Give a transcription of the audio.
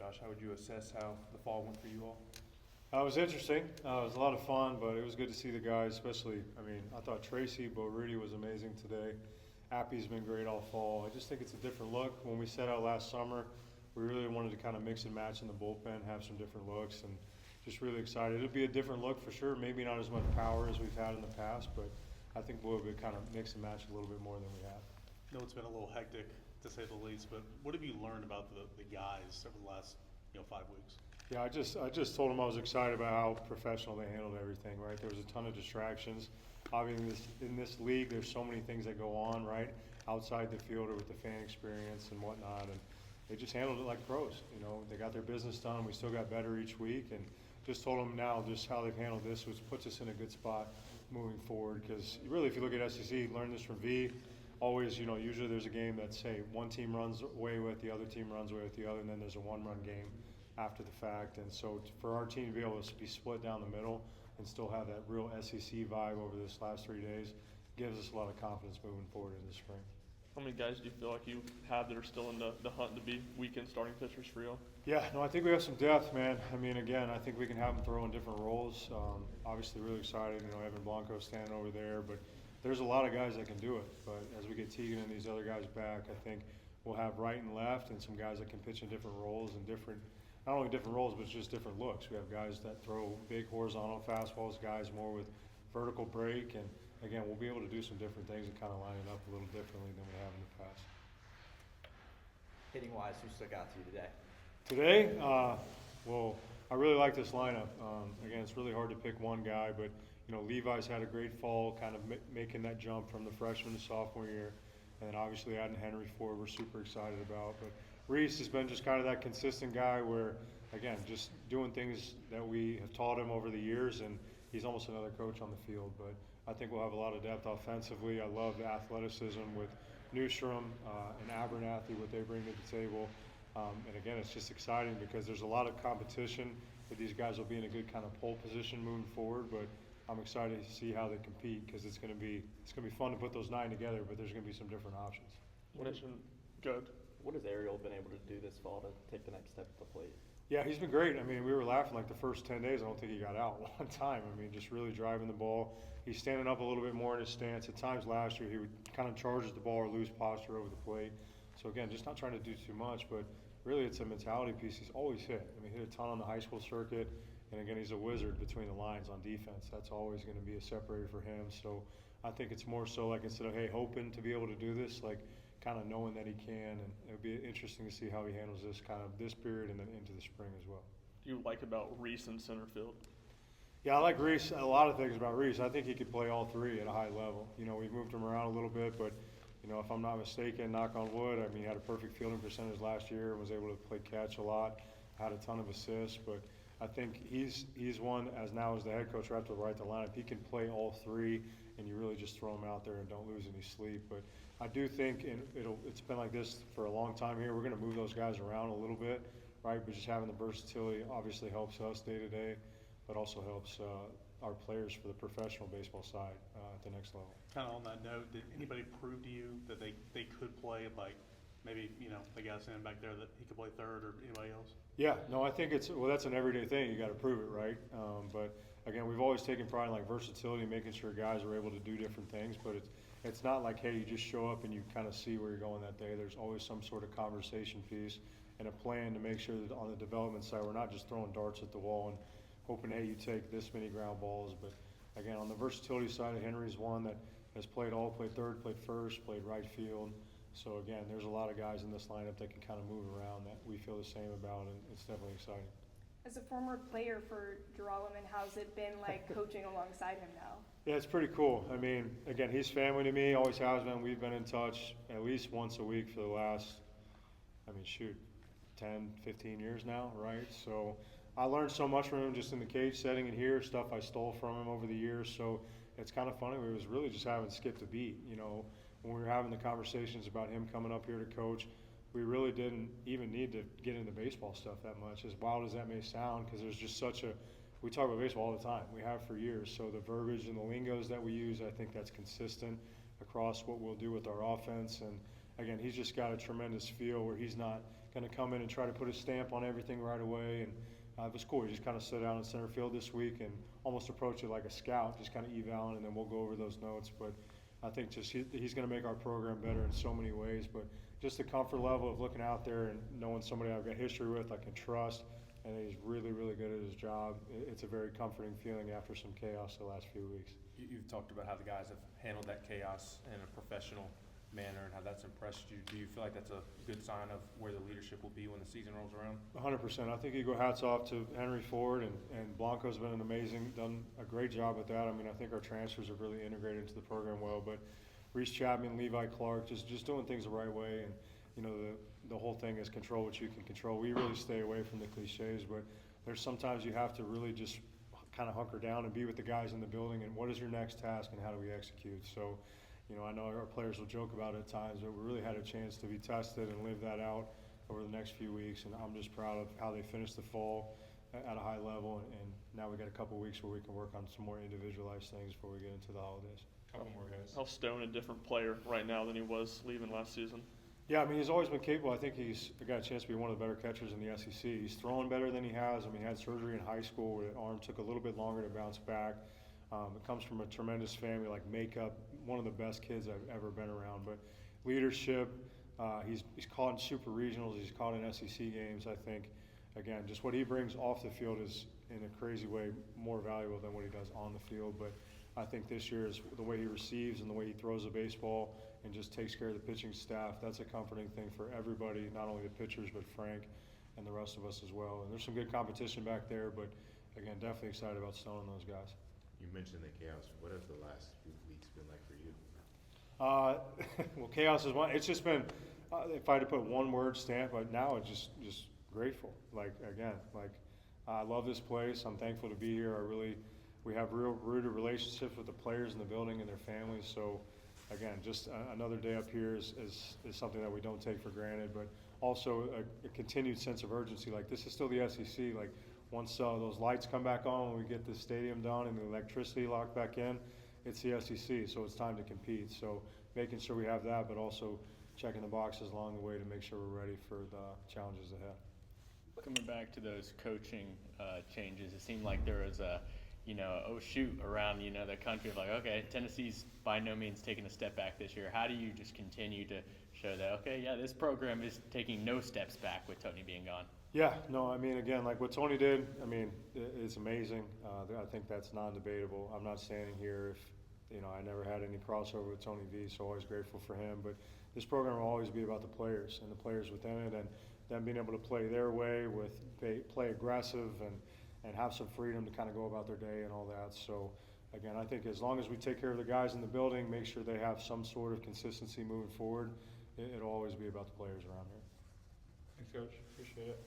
Josh, how would you assess how the fall went for you all? It was interesting. It was a lot of fun, but it was good to see the guys, especially, I thought Tracy Rudy was amazing today. Appy's been great all fall. I just think it's a different look. When we set out last summer, we really wanted to kind of mix and match in the bullpen, have some different looks, and just really excited. It'll be a different look for sure. Maybe not as much power as we've had in the past, but I think we'll be kind of mix and match a little bit more than we have. I know it's been a little hectic, to say the least, but what have you learned about the guys over the last 5 weeks? Yeah, I just told them I was excited about how professional they handled everything, right? There was a ton of distractions. Obviously, in this league, there's so many things that go on, right, outside the field or with the fan experience and whatnot, and they just handled it like pros. They got their business done. We still got better each week, and just told them now just how they've handled this, which puts us in a good spot moving forward. Because really, if you look at SEC, learn this from V. Always, usually there's a game that, say, one team runs away with, the other team runs away with the other, and then there's a one-run game after the fact. And so for our team to be able to be split down the middle and still have that real SEC vibe over this last 3 days gives us a lot of confidence moving forward in the spring. How many guys do you feel like you have that are still in the hunt to be weekend starting pitchers for you? Yeah, no, I think we have some depth, man. Again, I think we can have them throw in different roles. Obviously really excited, Evan Blanco standing over there, but there's a lot of guys that can do it. But as we get Teagan and these other guys back, I think we'll have right and left and some guys that can pitch in different roles and not only different roles, but just different looks. We have guys that throw big horizontal fastballs, guys more with vertical break, and again, we'll be able to do some different things and kind of line it up a little differently than we have in the past. Hitting wise, who stuck out to you today? Today, well, I really like this lineup. Again, it's really hard to pick one guy, but Levi's had a great fall, kind of making that jump from the freshman to sophomore year, and then obviously adding Henry Ford, we're super excited about. But Reese has been just kind of that consistent guy where, again, just doing things that we have taught him over the years, and he's almost another coach on the field. But I think we'll have a lot of depth offensively. I love the athleticism with Newstrom and Abernathy, what they bring to the table. And again, it's just exciting because there's a lot of competition, but these guys will be in a good kind of pole position moving forward. But I'm excited to see how they compete because it's going to be fun to put those 9 together, but there's going to be some different options. Good. What has Ariel been able to do this fall to take the next step at the plate? Yeah, he's been great. We were laughing like the first 10 days. I don't think he got out one time. Just really driving the ball. He's standing up a little bit more in his stance. At times last year, he would kind of charge the ball or lose posture over the plate. So again, just not trying to do too much, but really it's a mentality piece. He's always hit. He hit a ton on the high school circuit. And again, he's a wizard between the lines on defense. That's always going to be a separator for him. So I think it's more so like instead of, hey, hoping to be able to do this, like kind of knowing that he can. And it'll be interesting to see how he handles this period and then into the spring as well. Do you like about Reese in center field? Yeah, I like Reese. A lot of things about Reese. I think he could play all three at a high level. We've moved him around a little bit, but if I'm not mistaken, knock on wood, he had a perfect fielding percentage last year and was able to play catch a lot, had a ton of assists, but I think he's one, as the head coach, right to the lineup, he can play all three, and you really just throw him out there and don't lose any sleep. But I do think, and it's been like this for a long time here, we're going to move those guys around a little bit, right? But just having the versatility obviously helps us day to day, but also helps our players for the professional baseball side at the next level. Kind of on that note, did anybody prove to you that they could play, like maybe, the guy standing back there, that he could play third, or anybody else? Yeah, no, I think that's an everyday thing. You got to prove it, right? But again, we've always taken pride in like versatility, making sure guys are able to do different things. But it's not like, hey, you just show up and you kind of see where you're going that day. There's always some sort of conversation piece and a plan to make sure that on the development side, we're not just throwing darts at the wall and hoping, hey, you take this many ground balls. But again, on the versatility side, Henry's one that has played third, played first, played right field. So again, there's a lot of guys in this lineup that can kind of move around that we feel the same about, and it's definitely exciting. As a former player for Girolamo, how's it been like coaching alongside him now? Yeah, it's pretty cool. Again, he's family to me, always has been. We've been in touch at least once a week for the last, 10, 15 years now, right? So I learned so much from him just in the cage setting and here, stuff I stole from him over the years. So it's kind of funny. We was really just having skipped a beat, when we were having the conversations about him coming up here to coach. We really didn't even need to get into baseball stuff that much, as wild as that may sound, because there's just we talk about baseball all the time. We have for years. So the verbiage and the lingos that we use, I think that's consistent across what we'll do with our offense. And again, he's just got a tremendous feel where he's not going to come in and try to put a stamp on everything right away. And it was cool. He just kind of stood out in center field this week and almost approached it like a scout, just kind of evaling, and then we'll go over those notes. But I think just he's going to make our program better in so many ways. But just the comfort level of looking out there and knowing somebody I've got history with, I can trust, and he's really, really good at his job. It's a very comforting feeling after some chaos the last few weeks. You've talked about how the guys have handled that chaos in a professional manner and how that's impressed you. Do you feel like that's a good sign of where the leadership will be when the season rolls around? 100%. I think you go hats off to Henry Ford, and Blanco's been done a great job with that. I mean, I think our transfers have really integrated into the program well, but Reese Chapman, Levi Clark, just doing things the right way. And, you know, the whole thing is control what you can control. We really stay away from the cliches, but there's sometimes you have to really just kind of hunker down and be with the guys in the building and what is your next task and how do we execute. So, you know, I know our players will joke about it at times, but we really had a chance to be tested and live that out over the next few weeks, and I'm just proud of how they finished the fall at a high level, and now we got a couple weeks where we can work on some more individualized things before we get into the holidays. Couple more guys. How's Stone a different player right now than he was leaving last season? Yeah, I mean, he's always been capable. I think he's got a chance to be one of the better catchers in the SEC. He's throwing better than he has. I mean, he had surgery in high school where the arm took a little bit longer to bounce back. It comes from a tremendous family, like makeup, one of the best kids I've ever been around. But leadership, he's caught in super regionals, he's caught in SEC games. I think, again, just what he brings off the field is in a crazy way more valuable than what he does on the field. But I think this year is the way he receives and the way he throws the baseball and just takes care of the pitching staff. That's a comforting thing for everybody, not only the pitchers, but Frank and the rest of us as well. And there's some good competition back there, but again, definitely excited about Stone and those guys. You mentioned the chaos. What have the last few weeks been like for you? Well, chaos is one. It's just been, if I had to put one word stamp, but now it's just grateful. Like, again, like, I love this place. I'm thankful to be here. We have real rooted relationships with the players in the building and their families. So, again, just another day up here is something that we don't take for granted, but also a continued sense of urgency. Like, this is still the SEC. Like, once those lights come back on, when we get this stadium done and the electricity locked back in, it's the SEC, so it's time to compete. So making sure we have that, but also checking the boxes along the way to make sure we're ready for the challenges ahead. Coming back to those coaching changes, it seemed like there was a, oh shoot around, the country of like, okay, Tennessee's by no means taking a step back this year. How do you just continue to show that, okay, yeah, this program is taking no steps back with Tony being gone? Yeah, no, I mean, again, like what Tony did, I mean, it's amazing. I think that's non-debatable. I'm not standing here if, I never had any crossover with Tony V, so always grateful for him. But this program will always be about the players and the players within it, and them being able to play their way, play aggressive and have some freedom to kind of go about their day and all that. So, again, I think as long as we take care of the guys in the building, make sure they have some sort of consistency moving forward, it'll always be about the players around here. Thanks, Coach. Appreciate it.